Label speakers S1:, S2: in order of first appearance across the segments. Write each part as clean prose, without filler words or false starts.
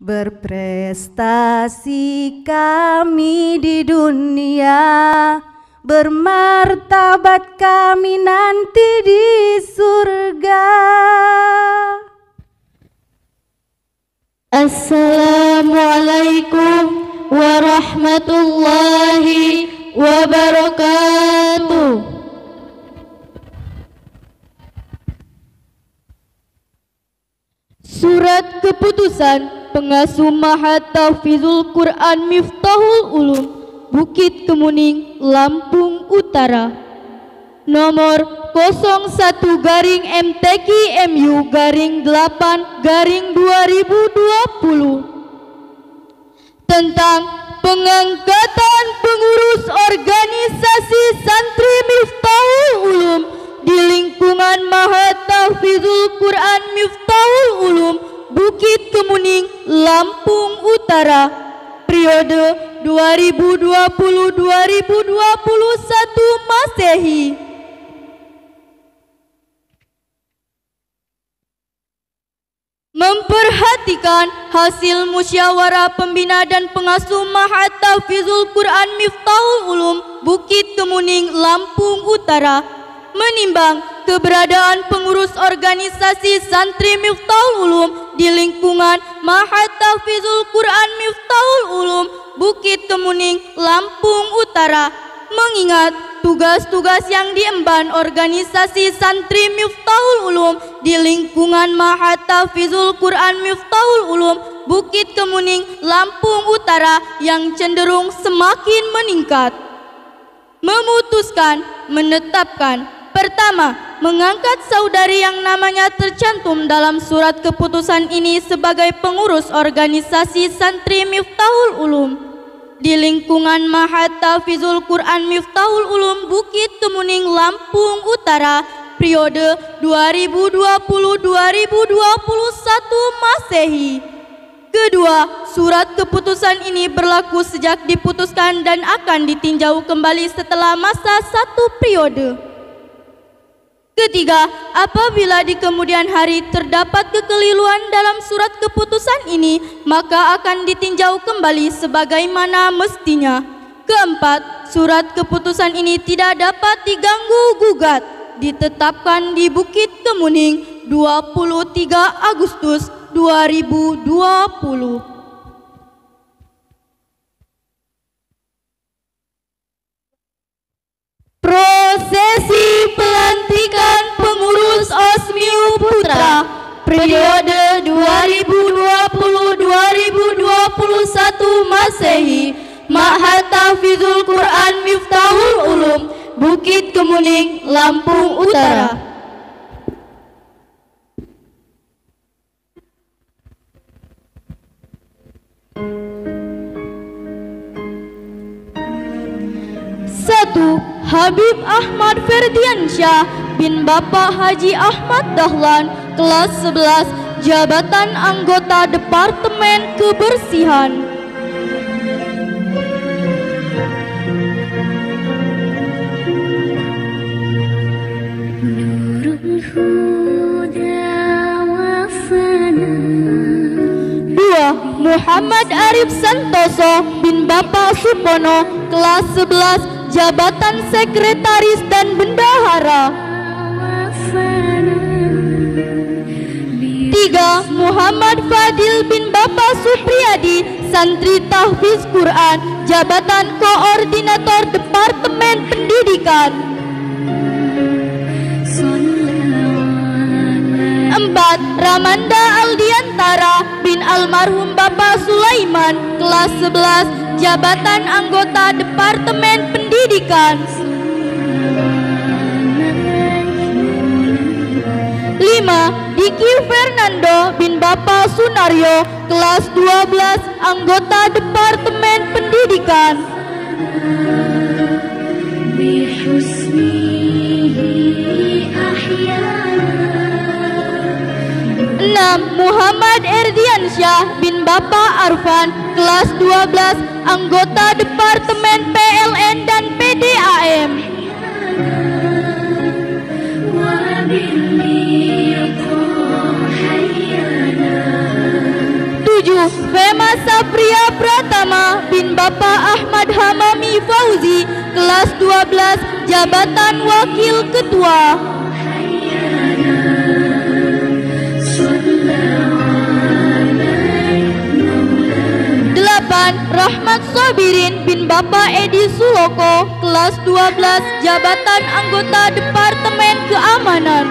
S1: Berprestasi kami di dunia, bermartabat kami nanti di surga.
S2: Assalamualaikum warahmatullahi wabarakatuh. Surat Keputusan Pengasuh Mahat Tahfizul Quran Miftahul Ulum, Bukit Kemuning, Lampung Utara, nomor 01-MU-8-2020 tentang pengangkatan pengurus organisasi santri Miftahul Ulum di lingkungan Mahat Tahfizul Quran Miftahul Ulum, Bukit Kemuning, Lampung Utara, periode 2020-2021 Masehi. Memperhatikan hasil musyawarah pembina dan pengasuh Mahat Tahfizul Quran Miftahul Ulum, Bukit Kemuning, Lampung Utara, menimbang keberadaan pengurus organisasi santri Miftahul Ulum di lingkungan Mahat Tahfizul Quran Miftahul Ulum, Bukit Kemuning, Lampung Utara, mengingat tugas-tugas yang diemban organisasi santri Miftahul Ulum di lingkungan Mahat Tahfizul Quran Miftahul Ulum, Bukit Kemuning, Lampung Utara yang cenderung semakin meningkat, memutuskan menetapkan: pertama, mengangkat saudari yang namanya tercantum dalam surat keputusan ini sebagai pengurus organisasi santri Miftahul Ulum di lingkungan Mahat Tahfizul Quran Miftahul Ulum, Bukit Kemuning, Lampung Utara, periode 2020-2021 Masehi. Kedua, surat keputusan ini berlaku sejak diputuskan dan akan ditinjau kembali setelah masa 1 periode. Ketiga, apabila di kemudian hari terdapat kekeliruan dalam surat keputusan ini, maka akan ditinjau kembali sebagaimana mestinya. Keempat, surat keputusan ini tidak dapat diganggu-gugat, ditetapkan di Bukit Kemuning 23 Agustus 2020. Prosesi pelantikan pengurus Osmiu Putra periode 2020-2021 Masehi, Mahat Tahfizul Quran Miftahul Ulum, Bukit Kemuning, Lampung Utara. Satu, Habib Ahmad Ferdiansyah bin Bapak Haji Ahmad Dahlan, kelas 11, jabatan anggota Departemen Kebersihan. Dua, Muhammad Arif Santoso bin Bapak Supono, kelas 11, jabatan sekretaris dan bendahara. Tiga, Muhammad Fadil bin Bapak Supriyadi, santri tahfiz Quran, jabatan koordinator Departemen Pendidikan. Empat, Ramanda Aldiantara bin almarhum Bapak Sulaiman, kelas 11, jabatan anggota Departemen Pendidikan. 5, Diki Fernando bin Bapak Sunario, kelas 12, anggota Departemen Pendidikan. 6, Muhammad Erdiansyah bin Bapak Arfan, kelas 12, anggota Departemen PLN dan PDAM. 7, 7. Fema Sapria Pratama bin Bapak Ahmad Hamami Fauzi, kelas 12, jabatan Wakil Ketua. 8. Rahmat Sabirin bin Bapak Edi Suloko, kelas 12, jabatan anggota Departemen Keamanan.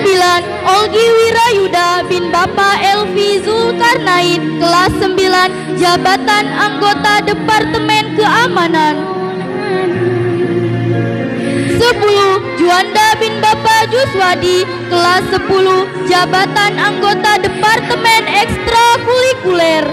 S2: 9. Olgi Wirayuda bin Bapak Elvi Zulkarnain, kelas 9, jabatan anggota Departemen Keamanan. 10. Juanda bin Bapak Juswadi, kelas 10, jabatan anggota Departemen Ekstrakurikuler.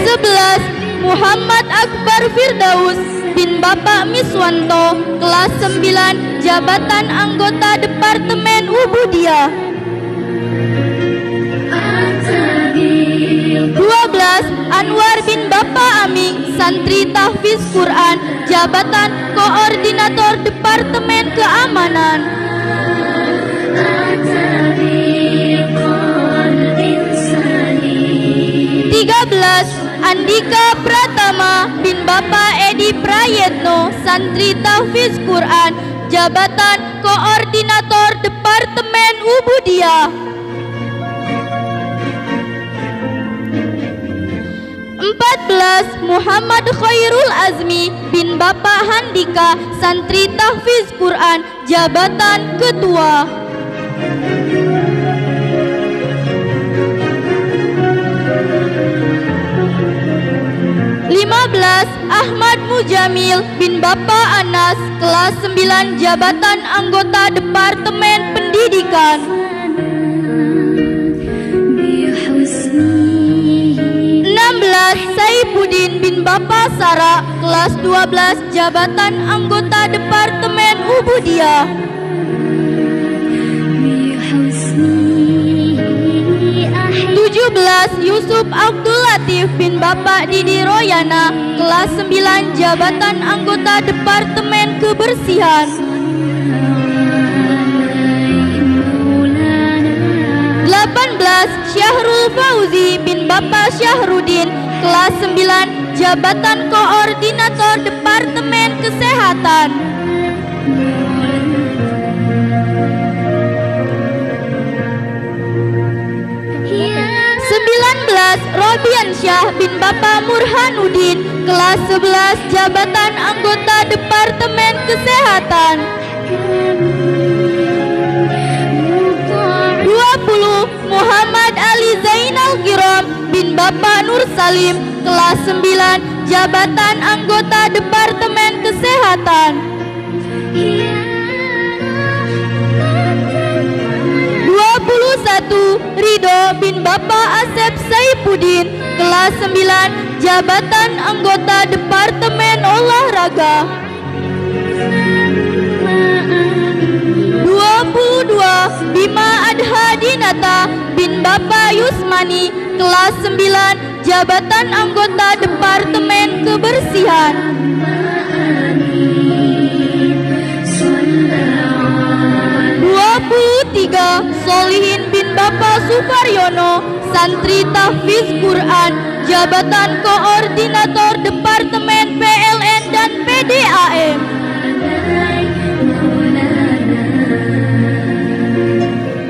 S2: 11. Muhammad Akbar Firdaus bin Bapak Miswanto, kelas 9, jabatan anggota Departemen Ubudiyah. 12. Anwar bin Bapak Aming, santri tahfiz Quran, jabatan Koordinator Departemen Keamanan. 13. Andika Pratama bin Bapak Edi Prayetno, santri tahfiz Quran, jabatan Koordinator Departemen Ubudiyah. 14. Muhammad Khairul Azmi bin Bapak Handika, santri tahfiz Quran, jabatan Ketua. 15. Ahmad Mujamil bin Bapak Anas, kelas 9, jabatan anggota Departemen Pendidikan. 16. Saifuddin bin Bapak Sara, kelas 12, jabatan anggota Departemen Ubudiyah. 17. Yusuf Abdul Latif bin Bapak Didi Royana, kelas 9, jabatan anggota Departemen Kebersihan. 18. Syahrul Fauzi bin Bapak Syahrudin, kelas 9, jabatan Koordinator Departemen Kesehatan. 19. Robian Syah bin Bapak Murhanuddin, kelas 11, jabatan anggota Departemen Kesehatan. 20. Muhammad Ali Zainal Kiram bin Bapak Nur Salim, kelas 9, jabatan anggota Departemen Kesehatan. 21. Ridho bin Bapak Asep Saifuddin, kelas 9, jabatan anggota Departemen Olahraga. 22. Bima Adha Dinata bin Bapak Yusmani, kelas 9, jabatan anggota Departemen Kebersihan. 23. Solihin bin Bapak Suparyono, santri tahfiz Quran, jabatan Koordinator Departemen PLN dan PDAM.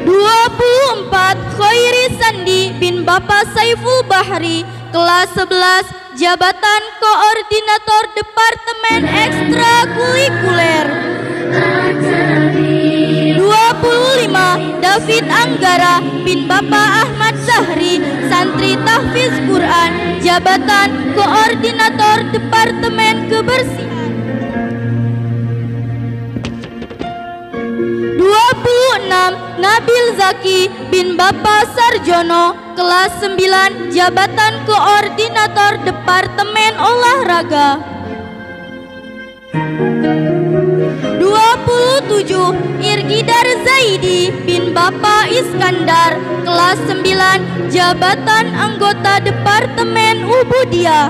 S2: 24. Khairi Sandi bin Bapak Saiful Bahri, kelas 11, jabatan Koordinator Departemen Ekstrakurikuler. 25. David Anggara bin Bapak Ahmad Zahri, santri tahfiz Quran, jabatan Koordinator Departemen Kebersihan. 26. Nabil Zaki bin Bapak Sarjono, kelas 9, jabatan Koordinator Departemen Olahraga. 27. Irgidar Zaidi bin Bapak Iskandar, kelas 9, jabatan anggota Departemen Ubudiyah.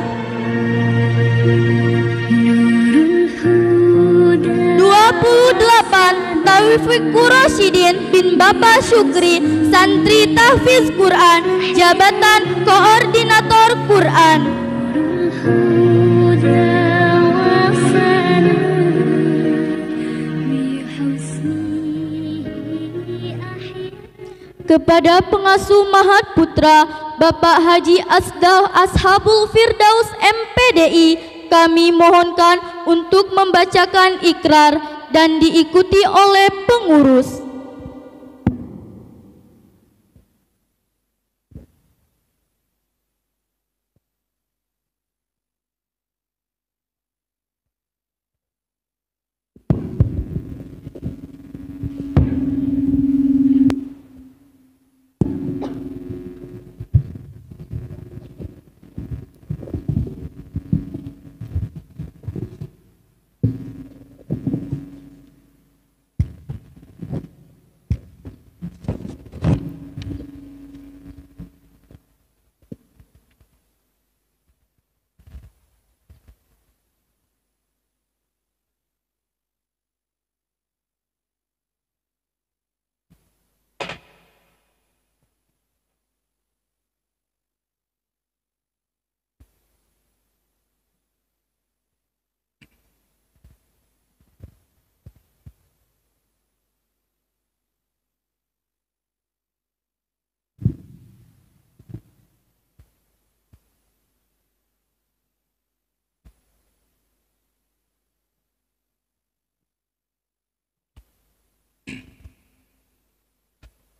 S2: Fiqur Rasyidin bin Bapak Syukri, Santri Tahfiz Quran, Jabatan Koordinator Quran. Kepada pengasuh Mahat Putra Bapak Haji Asdah Ashabul Firdaus MPDI, kami mohonkan untuk membacakan ikrar dan diikuti oleh pengurus.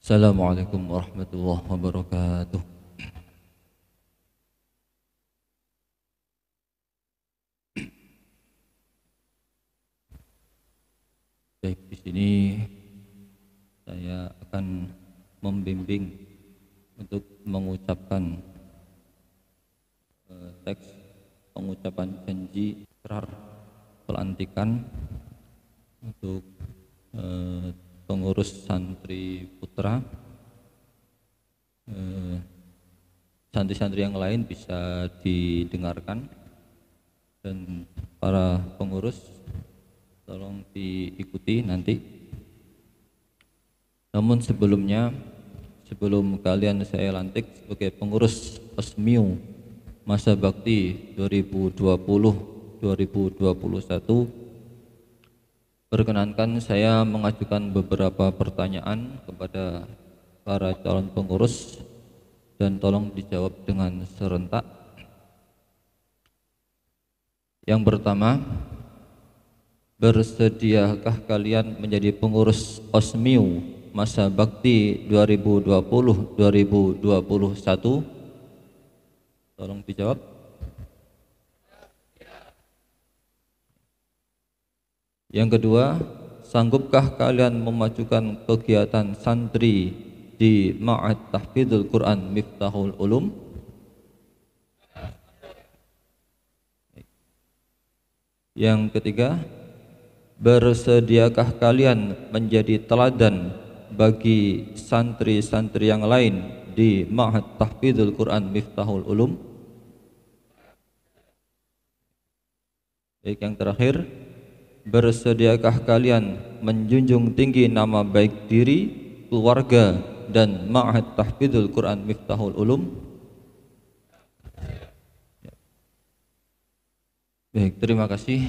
S3: Assalamualaikum warahmatullahi wabarakatuh. Baik, di sini saya akan membimbing untuk mengucapkan teks pengucapan janji ikrar pelantikan untuk pengurus santri putra. Santri-santri yang lain bisa didengarkan, dan para pengurus tolong diikuti nanti. Namun sebelumnya, sebelum kalian saya lantik sebagai pengurus OSMIU masa bakti 2020-2021, perkenankan saya mengajukan beberapa pertanyaan kepada para calon pengurus dan tolong dijawab dengan serentak. Yang pertama, bersediakah kalian menjadi pengurus OSMIU masa bakti 2020-2021? Tolong dijawab. Yang kedua, sanggupkah kalian memajukan kegiatan santri di Ma'had Tahfidzul Quran Miftahul Ulum? Yang ketiga, bersediakah kalian menjadi teladan bagi santri-santri yang lain di Ma'had Tahfidzul Quran Miftahul Ulum? Baik, yang terakhir, bersediakah kalian menjunjung tinggi nama baik diri, keluarga, dan Ma'had Tahfidzul Quran Miftahul Ulum? Baik, terima kasih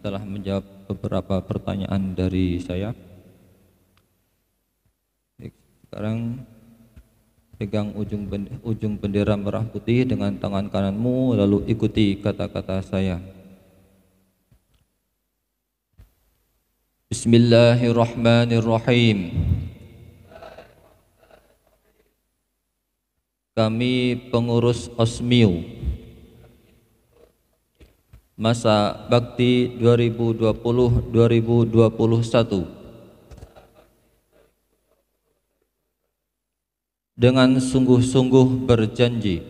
S3: telah menjawab beberapa pertanyaan dari saya. Baik, sekarang pegang ujung bendera merah putih dengan tangan kananmu, lalu ikuti kata-kata saya. Bismillahirrahmanirrahim. Kami pengurus OSMIU masa bakti 2020-2021 dengan sungguh-sungguh berjanji: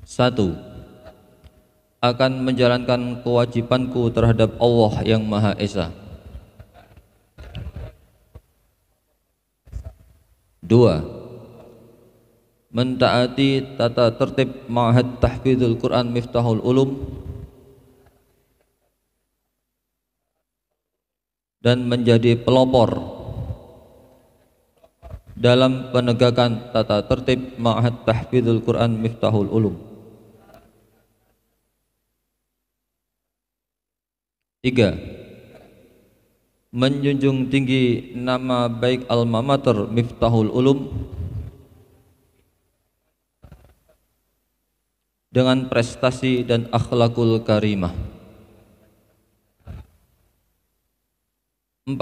S3: 1. Akan menjalankan kewajibanku terhadap Allah yang Maha Esa. 2. Mentaati tata tertib Ma'had Tahfidzul Quran Miftahul Ulum. dan menjadi pelopor dalam penegakan tata tertib Ma'had Tahfidzul Quran Miftahul Ulum. 3. Menjunjung tinggi nama baik alma mater Miftahul Ulum dengan prestasi dan akhlakul karimah. 4.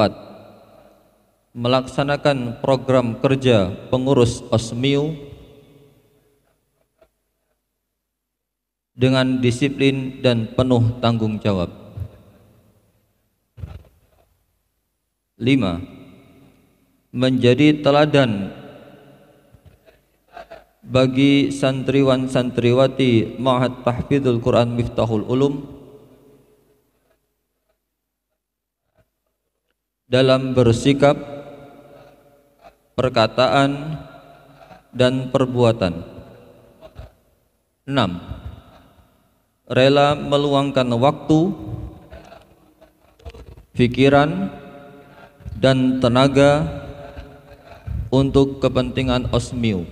S3: Melaksanakan program kerja pengurus OSMIU dengan disiplin dan penuh tanggung jawab. 5. Menjadi teladan bagi santriwan-santriwati Ma'had Tahfidzul Quran Miftahul Ulum dalam bersikap, perkataan, dan perbuatan. 6. Rela meluangkan waktu, pikiran, dan tenaga untuk kepentingan OSMIU.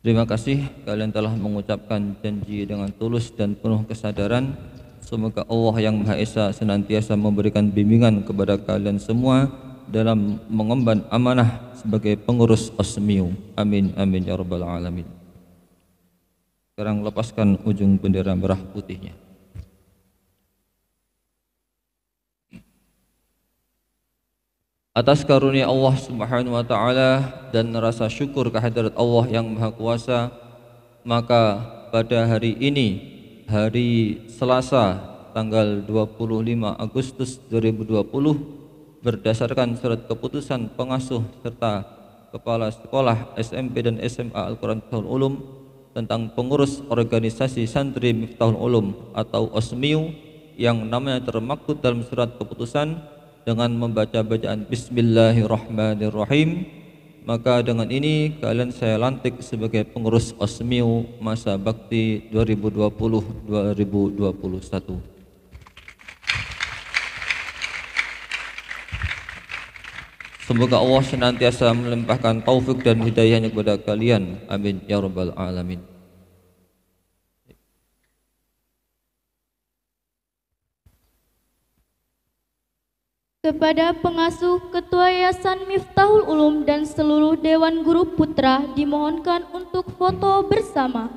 S3: Terima kasih kalian telah mengucapkan janji dengan tulus dan penuh kesadaran. Semoga Allah yang Maha Esa senantiasa memberikan bimbingan kepada kalian semua dalam mengemban amanah sebagai pengurus OSMIU. Amin amin ya rabbal alamin. Sekarang lepaskan ujung bendera merah putihnya. Atas karunia Allah Subhanahu wa taala dan rasa syukur kehadirat Allah yang Maha Kuasa, maka pada hari ini, hari Selasa tanggal 25 Agustus 2020, berdasarkan surat keputusan pengasuh serta kepala sekolah SMP dan SMA Al-Quran Miftahul Ulum tentang pengurus organisasi santri Miftahul Ulum atau OSMIU yang namanya termaktub dalam surat keputusan, dengan membaca bacaan Bismillahirrahmanirrahim, maka dengan ini kalian saya lantik sebagai pengurus OSMIU masa bakti 2020-2021. Semoga Allah senantiasa melimpahkan taufik dan hidayahnya kepada kalian. Amin ya rabbal alamin.
S2: Kepada pengasuh, Ketua Yayasan Miftahul Ulum dan seluruh Dewan Guru Putra dimohonkan untuk foto bersama.